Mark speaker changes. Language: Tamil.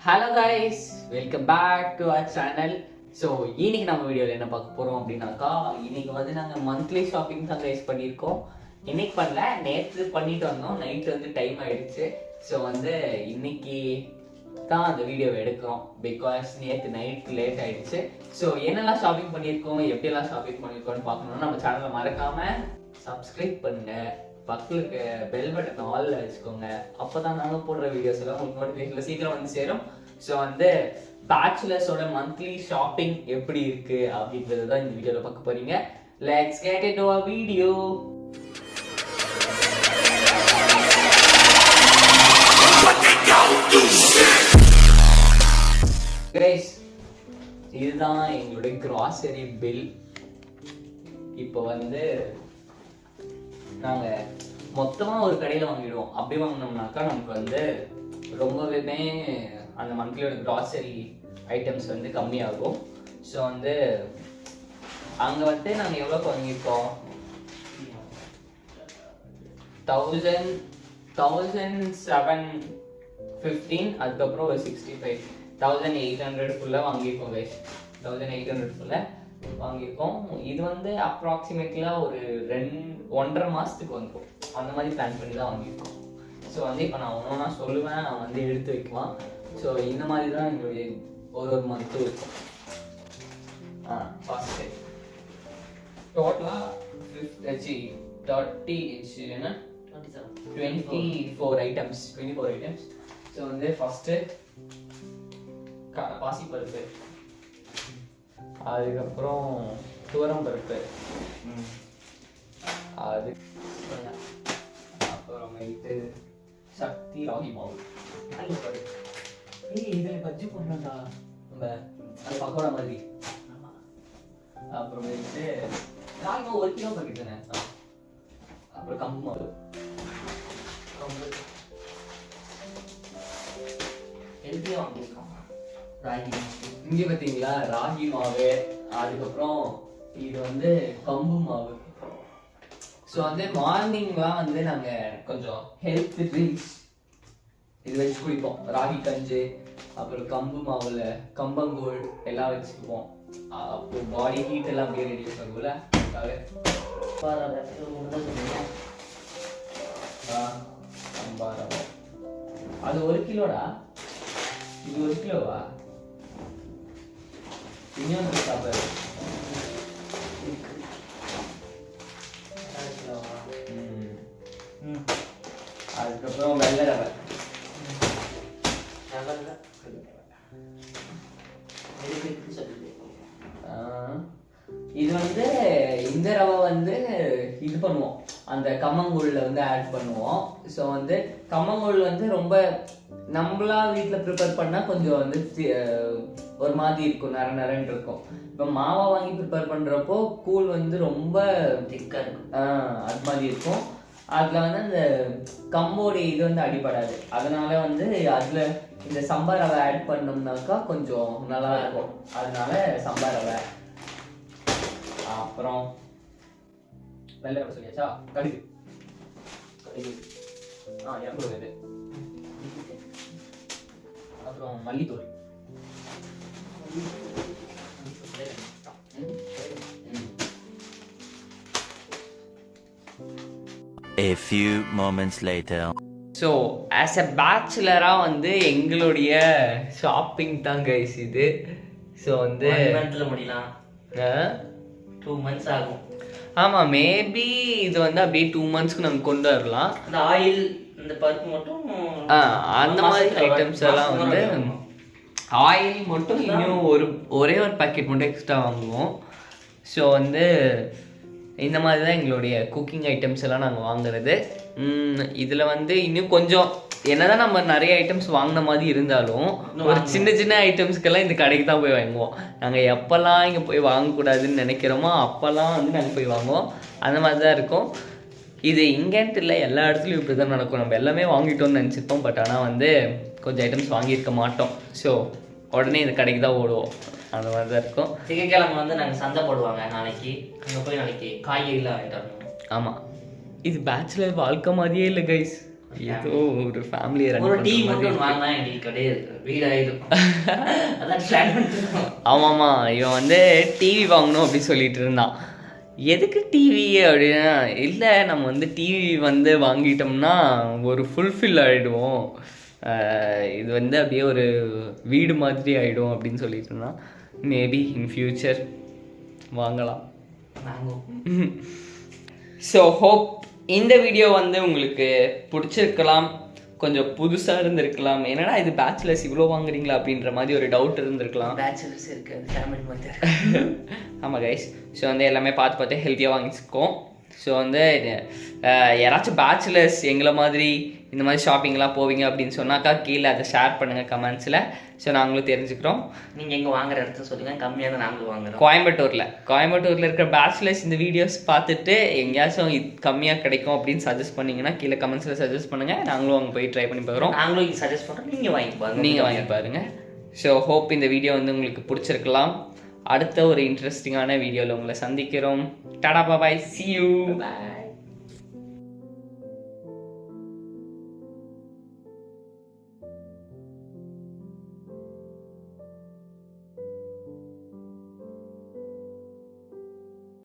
Speaker 1: Hello guys, welcome back to our channel. So இன்னைக்கு நம்ம வீடியோவில் என்ன பார்க்க போகிறோம் அப்படின்னாக்கா, இன்னைக்கு வந்து நாங்கள் மந்த்லி ஷாப்பிங் தான் கைஸ் பண்ணியிருக்கோம். இன்னைக்கு பண்ணல, நேற்று பண்ணிட்டு வந்தோம். நைட்டு வந்து டைம் ஆயிடுச்சு. ஸோ வந்து இன்னைக்கு தான் அந்த வீடியோவை எடுக்கிறோம். பிகாஸ் நேற்று நைட் லேட் ஆயிடுச்சு. ஸோ என்னெல்லாம் ஷாப்பிங் பண்ணியிருக்கோம், எப்படியெல்லாம் ஷாப்பிங் பண்ணியிருக்கோம்னு பார்க்கணுன்னா நம்ம சேனலை மறக்காமல் சப்ஸ்கிரைப் பண்ணுங்கள். பக்கத்தில் இருக்க பெல் பட்டன் ஆல்ல வச்சுக்கோங்க. அப்போ தான் நாங்கள் போடுற வீடியோஸ் எல்லாம் உங்களுக்கு நோட்டிஃபிகேஷனில் சீக்கிரம் வந்து சேரும். ஸோ வந்து பேச்சுலர்ஸோட மந்த்லி ஷாப்பிங் எப்படி இருக்கு அப்படின்றது தான் இந்த வீடியோவில் பார்க்க போறீங்க. Let's get into our video. Guys, இதுதான் எங்களுடைய கிராசரி பில். இப்போ வந்து நாங்கள் மொத்தமாக ஒரு கடையில் வாங்கிடுவோம். அப்படி வாங்கினோம்னாக்கா நமக்கு வந்து ரொம்பவே அந்த மந்த்லியோட கிராசரி ஐட்டம்ஸ் வந்து கம்மியாகும். ஸோ வந்து அங்கே வந்து நாங்கள் எவ்வளோக்கு வாங்கியிருக்கோம், 1715, அதுக்கப்புறம் ஒரு 65, 1800 வாங்கியிருக்கோம் கைஸ். 1800 வாங்கியிருக்கோம். இது வந்து அப்ராக்சிமேட்லியாக ஒரு 1.5 மாதத்துக்கு வந்துடும். அந்த மாதிரி பிளான் பண்ணி தான் வாங்கியிருக்கோம். ஸோ வந்து இப்போ நான் ஒன்றா சொல்லுவேன், அவன் வந்து எடுத்து வைக்குவான். ஸோ இந்த மாதிரி தான் எங்களுடைய ஒரு மந்த்தும் இருக்கும். ஃபஸ்ட்டு டோட்டலாக 24 ஐட்டம்ஸ். ஸோ வந்து ஃபஸ்ட்டு பாசிப்பருப்பு, அதுக்கப்புறம் துவரம் பருப்பு, அது அப்புறமேட்டு சக்தி ராகி மாவு. இதில் பஜ்ஜி போடலாம்டா நம்ம, அது பக்கோடா மாதிரி. அப்புறமேட்டு ராகி மாவு 1 கிலோ பாக்கெட் தானே. அப்புறம் கம்பு மாவு, ஹெல்த்தியாக வாங்கியிருக்கோம். ராகி இங்கே பார்த்தீங்களா, ராகி மாவு. அதுக்கப்புறம் இது வந்து கம்பு மாவு. ஸோ வந்து மார்னிங்லாம் வந்து நாங்கள் கொஞ்சம் ஹெல்த் ட்ரிங்க்ஸ் இது வச்சு குடிப்போம். ராகி கஞ்சி, அப்புறம் கம்பு மாவில் கம்பங்கூழ் எல்லாம் வச்சுக்குவோம். அப்போ பாடி ஹீட் எல்லாம் அப்படியே ரெடியூஸ் ஆகும்ல. அது 1 கிலோடா. இது 1 கிலோவா? இன்னொன்று சாப்பிடு. அதுக்கப்புறம் வெள்ளை ரவை. இது வந்து இந்த ரவை வந்து இது பண்ணுவோம், அந்த கம்மங்கூழ்ல வந்து ஆட் பண்ணுவோம். ஸோ வந்து கம்மங்கூழ் வந்து ரொம்ப நம்மளா வீட்டில் ப்ரிப்பேர் பண்ணால் கொஞ்சம் வந்து ஒரு மாதிரி இருக்கும், நரன்னு இருக்கும். இப்போ மாவா வாங்கி ப்ரிப்பேர் பண்ணுறப்போ கூழ் வந்து ரொம்ப திக்காக இருக்கும், அது மாதிரி இருக்கும். அதில் வந்து அந்த கம்போடைய இது வந்து அடிபடாது. அதனால வந்து அதில் இந்த சம்பா ரவை ஆட் பண்ணோம்னாக்கா கொஞ்சம் நல்லா இருக்கும். அதனால சம்பா ரவை. அப்புறம் வெள்ளை ரவை சொல்லியாச்சா? கடுகு 200. அப்புறம் மல்லித்தூள்.
Speaker 2: A few moments later.
Speaker 1: So as a பேச்சுலராக வந்து எங்களுடைய ஷாப்பிங் தான் கைஸ் இது. ஸோ வந்து
Speaker 3: 1 மந்த்ல முடியலாம், 2 months ஆகும்.
Speaker 1: ஆமாம், மேபி இது வந்து அப்படியே 2 monthsக்கு நாங்கள் கொண்டு வரலாம்.
Speaker 3: இந்த ஆயில், இந்த பருப்பு மட்டும்
Speaker 1: அந்த மாதிரி ஐட்டம்ஸ் எல்லாம் வந்து ஆயில் மட்டும் இன்னும் ஒரே ஒரு பேக்கெட் மட்டும் எக்ஸ்ட்ரா வாங்குவோம். ஸோ வந்து இந்த மாதிரி தான் எங்களுடைய குக்கிங் ஐட்டம்ஸ் எல்லாம் நாங்கள் வாங்குறது. இதில் வந்து இன்னும் கொஞ்சம் என்னதான் நம்ம நிறைய ஐட்டம்ஸ் வாங்கின மாதிரி இருந்தாலும் ஒரு சின்ன சின்ன ஐட்டம்ஸ்க்கெல்லாம் இந்த கடைக்கு தான் போய் வாங்குவோம். நாங்கள் எப்போல்லாம் இங்கே போய் வாங்கக்கூடாதுன்னு நினைக்கிறோமோ அப்போல்லாம் வந்து நாங்கள் போய் வாங்குவோம். அந்த மாதிரி தான் இருக்கும். இது இங்கேன்ட்டு இல்லை, எல்லா இடத்துலையும் இப்படி தான் நடக்கும். நம்ம எல்லாமே வாங்கிட்டோம்னு நினச்சிருப்போம், பட் ஆனால் வந்து கொஞ்சம் ஐட்டம்ஸ் வாங்கியிருக்க மாட்டோம். ஸோ உடனே இந்த கடைக்கு தான் ஓடுவோம். அந்த மாதிரி தான் இருக்கும்.
Speaker 3: திங்கட்கிழமை வந்து நாங்கள் சந்தை போடுவாங்க. நாளைக்கு அங்கே போய் நாளைக்கு காய்கறிலாம் வாங்கிட்டு வரணும்.
Speaker 1: ஆமாம், இது பேச்சுலர் வாழ்க்கை மாதிரியே இல்லை கைஸ். ஏதோ ஒரு ஃபேமிலியை
Speaker 3: ஒரு
Speaker 1: ரன்
Speaker 3: டீ மட்டும் வாங்கினா எங்களுக்கு கிடையாது வீடாயிடும். அதான் பிளான் பண்ணிருக்கோம்.
Speaker 1: ஆமாம்மா, இவன் வந்து டிவி வாங்கணும் அப்படி சொல்லிட்டு இருந்தான். எதுக்கு டிவி அப்படின்னா, இல்லை நம்ம வந்து டிவி வந்து வாங்கிட்டோம்னா ஒரு ஃபுல்ஃபில் ஆகிடுவோம், இது வந்து அப்படியே ஒரு வீடு மாதிரி ஆகிடும் அப்படின்னு சொல்லிட்டு இருந்தான். மேபி இன் ஃப்யூச்சர் வாங்கலாம்.
Speaker 3: வாங்குவோம்.
Speaker 1: ஸோ ஹோப் இந்த வீடியோ வந்து உங்களுக்கு பிடிச்சிருக்கலாம், கொஞ்சம் புதுசாக இருந்திருக்கலாம். என்னடா இது பேச்சுலர்ஸ் இவ்வளோ வாங்குறீங்களா அப்படின்ற மாதிரி ஒரு டவுட் இருந்திருக்கலாம்.
Speaker 3: பேச்சுலர்ஸ் இருக்கு, அது ஃபேமிலி மாதிரி.
Speaker 1: ஆமாம் கைஸ், ஸோ வந்து எல்லாமே பார்த்து பார்த்து ஹெல்த்தியாக வாங்கிச்சுக்கோம். ஸோ வந்து யாராச்சும் பேச்சுலர்ஸ் எங்களை மாதிரி இந்த மாதிரி ஷாப்பிங்லாம் போவீங்க அப்படின்னு சொன்னாக்கா கீழே அதை ஷேர் பண்ணுங்கள் கமெண்ட்ஸில். ஸோ நாங்களும் தெரிஞ்சுக்கிறோம்.
Speaker 3: நீங்கள் எங்கே வாங்குற இடத்த சொல்லுங்கள், கம்மியாக தான் நாங்களும் வாங்குறோம்.
Speaker 1: கோயம்புத்தூரில் இருக்கிற பேச்சுலர்ஸ் இந்த வீடியோஸ் பார்த்துட்டு எங்கேயாச்சும் இது கம்மியாக கிடைக்கும் அப்படின்னு சஜஸ்ட் பண்ணிங்கன்னா கீழே கமெண்ட்ஸில் சஜஸ்ட் பண்ணுங்கள். நாங்களும் அங்கே போய் ட்ரை பண்ணி பார்க்குறோம்.
Speaker 3: நாங்களும் இது சஜஸ்ட் பண்ணுறோம், நீங்கள் வாங்கி பாருங்கள்.
Speaker 1: நீங்கள் வாங்கி பாருங்கள். ஸோ ஹோப் இந்த வீடியோ வந்து உங்களுக்கு பிடிச்சிருக்கலாம். அடுத்த ஒரு இன்ட்ரெஸ்டிங்கான வீடியோவில் உங்களை சந்திக்கிறோம். டாடா பாய், see you.
Speaker 3: Bye.